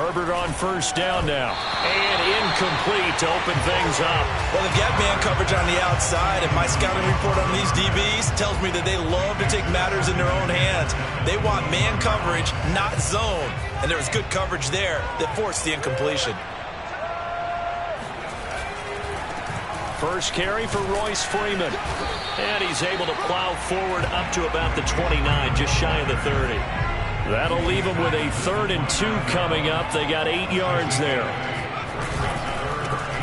Herbert on first down now. And incomplete to open things up. Well, they've got man coverage on the outside, and my scouting report on these DBs tells me that they love to take matters in their own hands. They want man coverage, not zone. And there was good coverage there that forced the incompletion. First carry for Royce Freeman. And he's able to plow forward up to about the 29, just shy of the 30. That'll leave them with a 3rd and 2 coming up. They got 8 yards there.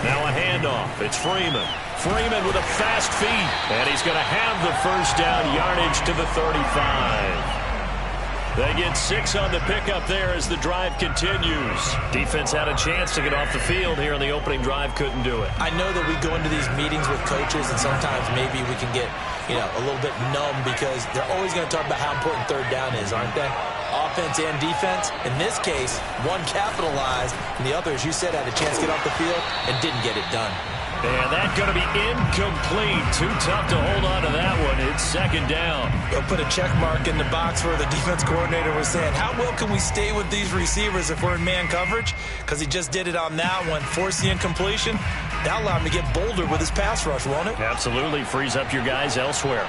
Now a handoff. It's Freeman. Freeman with a fast feet. And he's going to have the first down, yardage to the 35. They get 6 on the pickup there as the drive continues. Defense had a chance to get off the field here on the opening drive, couldn't do it. I know that we go into these meetings with coaches, and sometimes maybe we can get, a little bit numb because they're always going to talk about how important third down is, aren't they? Offense and defense. In this case, one capitalized, and the other, as you said, had a chance to get off the field and didn't get it done. And that's going to be incomplete. Too tough to hold on to that one. It's 2nd down. They'll put a check mark in the box where the defense coordinator was saying, how well can we stay with these receivers if we're in man coverage? Because he just did it on that one, forced the incompletion. That allowed him to get bolder with his pass rush, won't it? Absolutely. Frees up your guys elsewhere.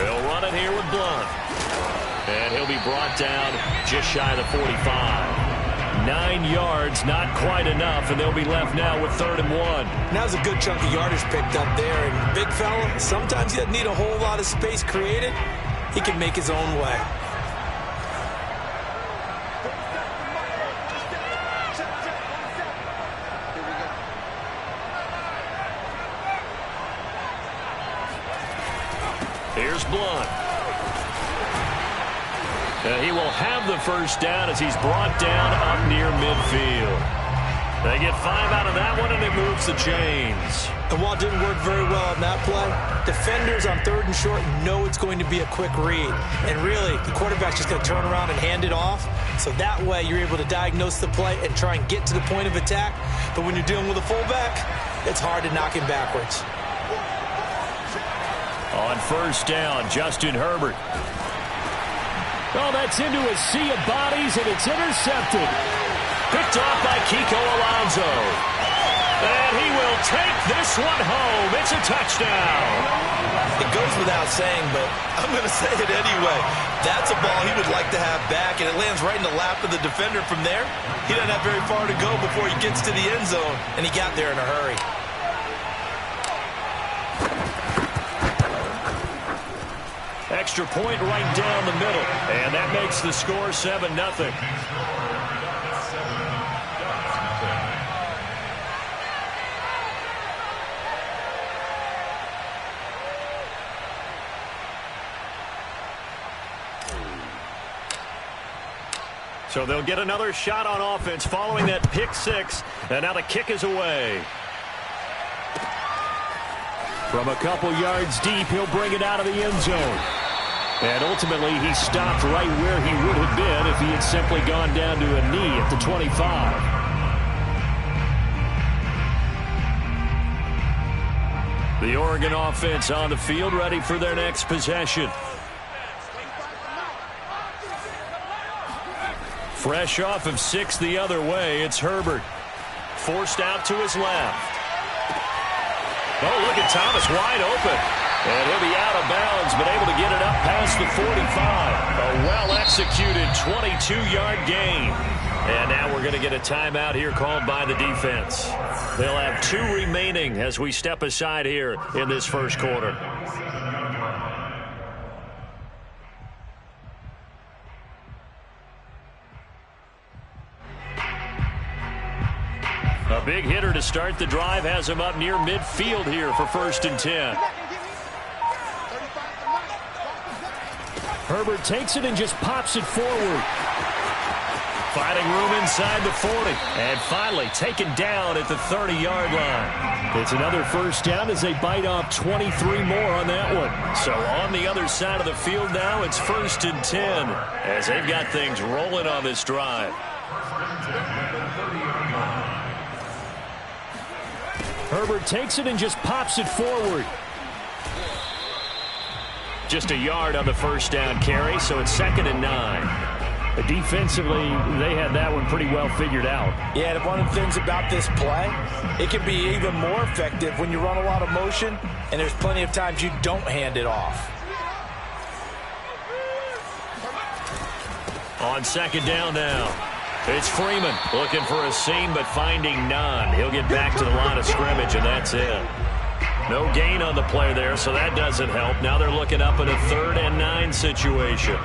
They'll run it here with Blunt. And he'll be brought down just shy of the 45. 9 yards, not quite enough, and they'll be left now with 3rd and 1. Now's a good chunk of yardage picked up there. And big fella, sometimes he doesn't need a whole lot of space created. He can make his own way. Here's Blunt. He will have the first down as he's brought down up near midfield. They get 5 out of that one, and it moves the chains. And while it didn't work very well on that play, defenders on 3rd and short know it's going to be a quick read. And really, the quarterback's just going to turn around and hand it off. So that way, you're able to diagnose the play and try and get to the point of attack. But when you're dealing with a fullback, it's hard to knock him backwards. On first down, Justin Herbert. Oh, that's into a sea of bodies, and it's intercepted. Picked off by Kiko Alonso. And he will take this one home. It's a touchdown. It goes without saying, but I'm going to say it anyway. That's a ball he would like to have back, and it lands right in the lap of the defender from there. He doesn't have very far to go before he gets to the end zone, and he got there in a hurry. Extra point right down the middle, and that makes the score 7-0. So they'll get another shot on offense following that pick 6, and now the kick is away. From a couple yards deep, he'll bring it out of the end zone. And ultimately, he stopped right where he would have been if he had simply gone down to a knee at the 25. The Oregon offense on the field, ready for their next possession. Fresh off of 6 the other way, it's Herbert. Forced out to his left. Oh, look at Thomas wide open. And he'll be out of bounds, but able to get it up past the 45. A well-executed 22-yard gain. And now we're going to get a timeout here called by the defense. They'll have 2 remaining as we step aside here in this first quarter. A big hitter to start the drive has him up near midfield here for 1st and 10. Herbert takes it and just pops it forward. Finding room inside the 40. And finally taken down at the 30-yard line. It's another first down as they bite off 23 more on that one. So on the other side of the field now, it's 1st and 10 as they've got things rolling on this drive. Herbert takes it and just pops it forward. Just a yard on the first down carry, so it's 2nd and 9. Defensively, they had that one pretty well figured out. Yeah, and one of the things about this play, it can be even more effective when you run a lot of motion, and there's plenty of times you don't hand it off. On 2nd down now, it's Freeman looking for a seam but finding none. He'll get back to the line of scrimmage, and that's it. No gain on the play there, so that doesn't help. Now they're looking up at a 3rd and 9 situation.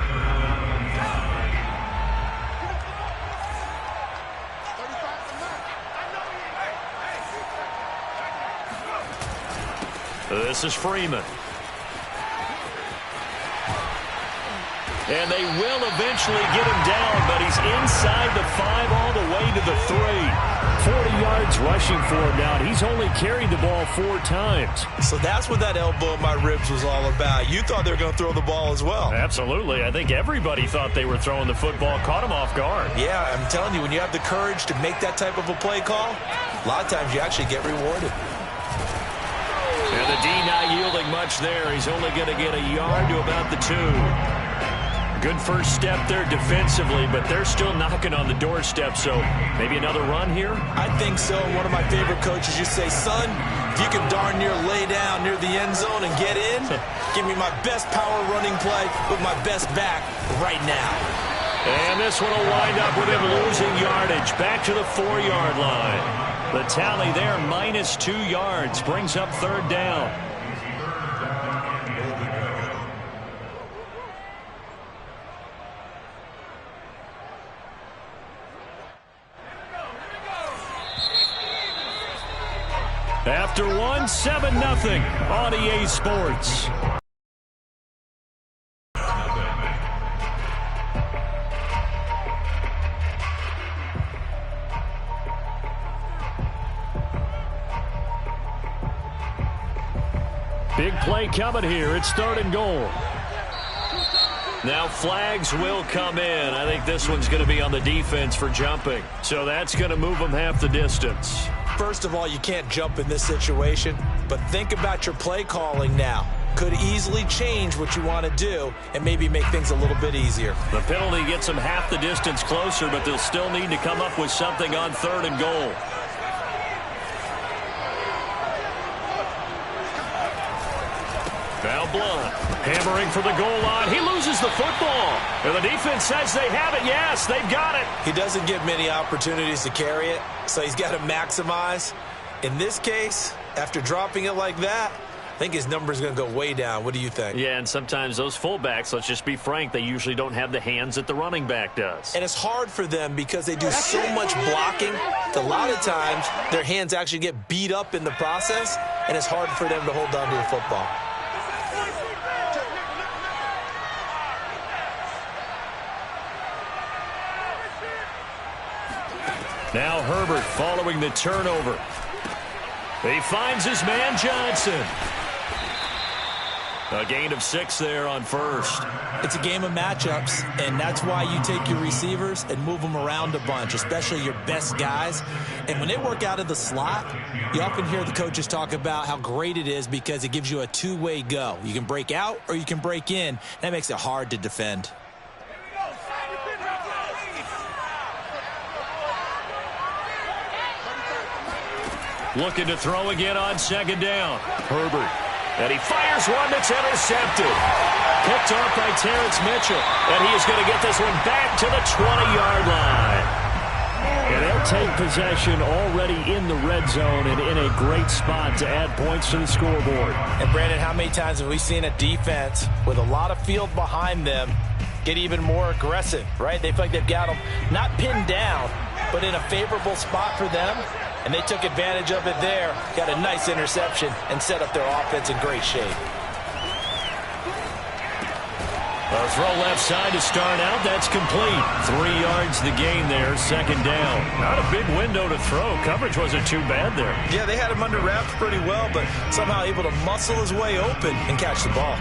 This is Freeman. And they will eventually get him down, but he's inside the 5 all the way to the 3. 40 yards rushing for him now. He's only carried the ball 4 times. So that's what that elbow in my ribs was all about. You thought they were going to throw the ball as well. Absolutely. I think everybody thought they were throwing the football, caught him off guard. Yeah, I'm telling you, when you have the courage to make that type of a play call, a lot of times you actually get rewarded. And the D not yielding much there. He's only going to get a yard to about the 2. Good first step there defensively, but they're still knocking on the doorstep, so maybe another run here? I think so. One of my favorite coaches used to say, son, if you can darn near lay down near the end zone and get in, give me my best power running play with my best back right now. And this one will wind up with him losing yardage back to the 4-yard line. The tally there, -2 yards, brings up 3rd down. After one, 7-0 on EA Sports. Big play coming here. It's 3rd and goal. Now flags will come in. I think this one's going to be on the defense for jumping. So that's going to move them half the distance. First of all, you can't jump in this situation, but think about your play calling now. Could easily change what you want to do and maybe make things a little bit easier. The penalty gets them half the distance closer, but they'll still need to come up with something on 3rd and goal. Now Blunt, hammering for the goal line. He loses the football. And the defense says they have it. Yes, they've got it. He doesn't get many opportunities to carry it, so he's got to maximize. In this case, after dropping it like that, I think his number is going to go way down. What do you think? Yeah, and sometimes those fullbacks, let's just be frank, they usually don't have the hands that the running back does. And it's hard for them because they do so much blocking that a lot of times their hands actually get beat up in the process, and it's hard for them to hold on to the football. Now Herbert following the turnover. He finds his man Johnson. A gain of 6 there on 1st. It's a game of matchups, and that's why you take your receivers and move them around a bunch, especially your best guys. And when they work out of the slot, you often hear the coaches talk about how great it is because it gives you a two-way go. You can break out or you can break in. That makes it hard to defend. Looking to throw again on 2nd down. Herbert. And he fires one that's intercepted. Picked off by Terrence Mitchell. And he is going to get this one back to the 20-yard line. And they'll take possession already in the red zone and in a great spot to add points to the scoreboard. And, Brandon, how many times have we seen a defense with a lot of field behind them get even more aggressive, right? They feel like they've got them not pinned down, but in a favorable spot for them. And they took advantage of it there, got a nice interception, and set up their offense in great shape. A throw left side to start out. That's complete. 3 yards the gain there, 2nd down. Not a big window to throw. Coverage wasn't too bad there. Yeah, they had him under wraps pretty well, but somehow able to muscle his way open and catch the ball.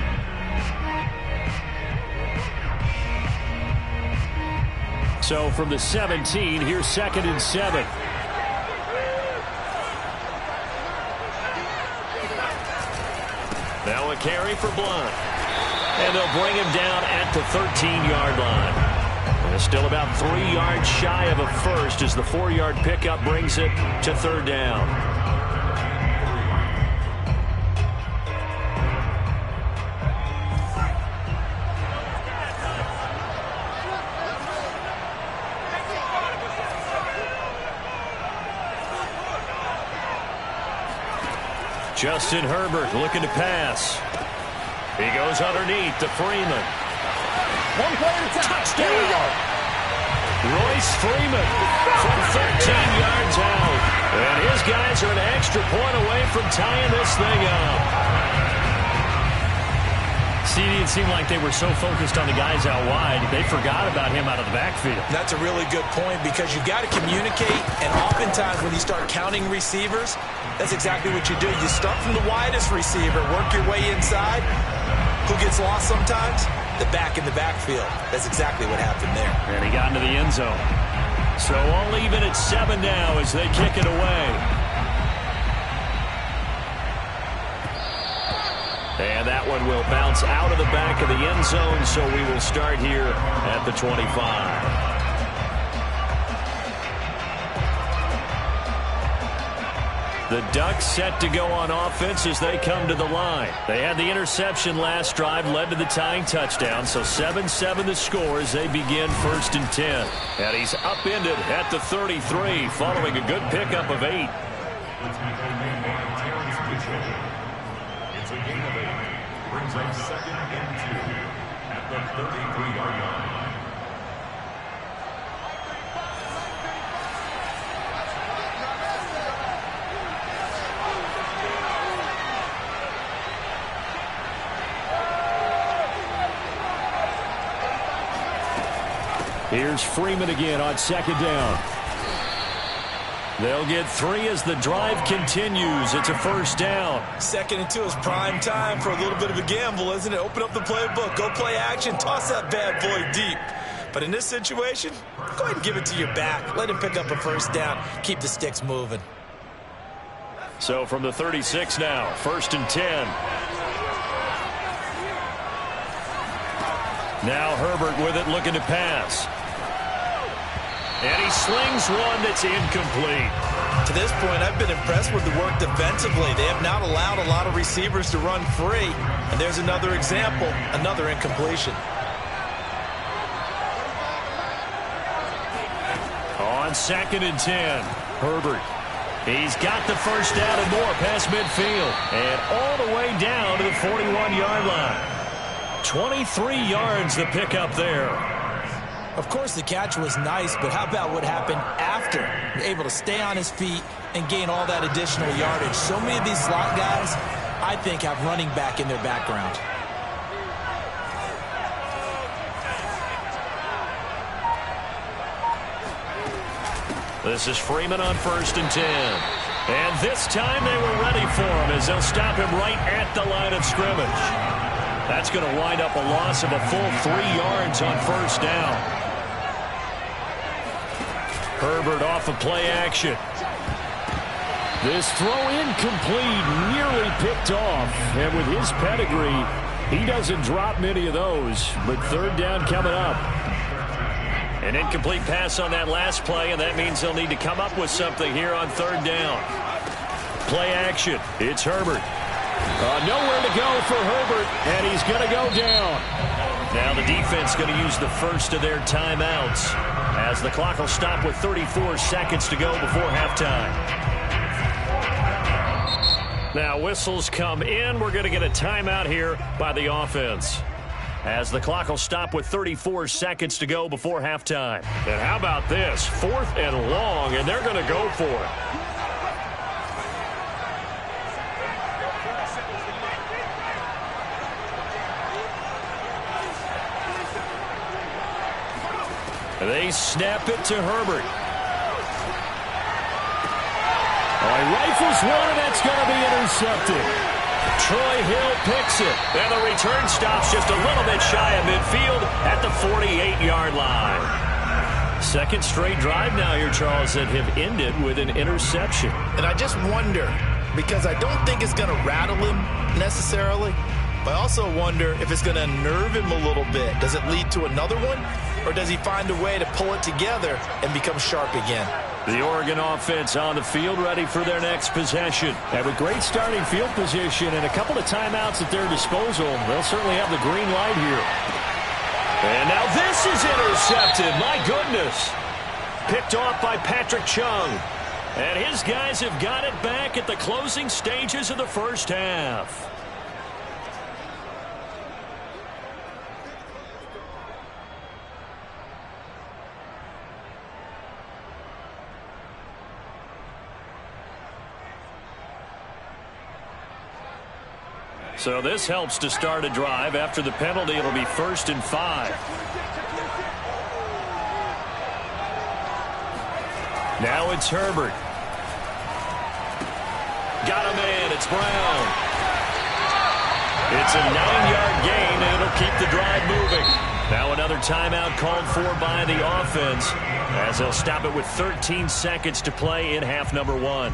So from the 17, here's 2nd and 7. Now a carry for Blunt. And they'll bring him down at the 13-yard line. And still about 3 yards shy of a first as the 4-yard pickup brings it to third down. Justin Herbert looking to pass. He goes underneath to Freeman. One play at a time. Touchdown. Royce Freeman from 13 yards out. And his guys are an extra point away from tying this thing up. It seemed like they were so focused on the guys out wide, they forgot about him out of the backfield. That's a really good point because you've got to communicate, and oftentimes when you start counting receivers, that's exactly what you do. You start from the widest receiver, work your way inside. Who gets lost sometimes? The back in the backfield. That's exactly what happened there. And he got into the end zone. So all even at 7 now as they kick it away. And that one will bounce out of the back of the end zone, so we will start here at the 25. The Ducks set to go on offense as they come to the line. They had the interception last drive, led to the tying touchdown, so 7-7 the score as they begin 1st and 10. And he's upended at the 33 following a good pickup of 8. It's a gain of 8. Brings up 2nd and 2 at the 33-yard line. Here's Freeman again on 2nd down. They'll get 3 as the drive continues. It's a 1st down. 2nd and 2 is prime time for a little bit of a gamble, isn't it? Open up the playbook, go play action, toss that bad boy deep. But in this situation, go ahead and give it to your back. Let him pick up a 1st down. Keep the sticks moving. So from the 36 now, 1st and 10. Now Herbert with it, looking to pass. And he slings one that's incomplete. To this point, I've been impressed with the work defensively. They have not allowed a lot of receivers to run free. And there's another example, another incompletion. On 2nd and 10, Herbert. He's got the 1st down and more past midfield. And all the way down to the 41-yard line. 23 yards the pickup there. Of course, the catch was nice, but how about what happened after? Able to stay on his feet and gain all that additional yardage. So many of these slot guys, I think, have running back in their background. This is Freeman on 1st and 10. And this time they were ready for him as they'll stop him right at the line of scrimmage. That's going to wind up a loss of a full 3 yards on 1st down. Herbert off of play action. This throw incomplete, nearly picked off. And with his pedigree, he doesn't drop many of those. But 3rd down coming up. An incomplete pass on that last play, and that means they'll need to come up with something here on 3rd down. Play action. It's Herbert. Nowhere to go for Herbert, and he's going to go down. Now the defense going to use the first of their timeouts as the clock will stop with 34 seconds to go before halftime. Now whistles come in. We're going to get a timeout here by the offense as the clock will stop with 34 seconds to go before halftime. And how about this? 4th and long, and they're going to go for it. They snap it to Herbert. Oh, he rifles one, and that's going to be intercepted. Troy Hill picks it. And the return stops just a little bit shy of midfield at the 48-yard line. 2nd straight drive now here, Charles, that have ended with an interception. And I just wonder, because I don't think it's going to rattle him necessarily, But I also wonder if it's going to unnerve him a little bit. Does it lead to another one? Or does he find a way to pull it together and become sharp again? The Oregon offense on the field, ready for their next possession. Have a great starting field position and a couple of timeouts at their disposal. They'll certainly have the green light here. And now this is intercepted. My goodness. Picked off by Patrick Chung. And his guys have got it back at the closing stages of the first half. So this helps to start a drive. After the penalty, it'll be 1st and 5. Now it's Herbert. Got a man. It's Brown. It's a 9-yard gain, and it'll keep the drive moving. Now another timeout called for by the offense, as they'll stop it with 13 seconds to play in half number 1.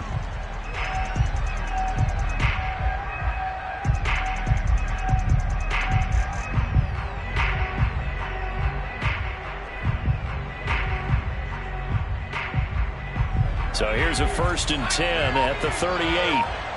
So here's a 1st and 10 at the 38.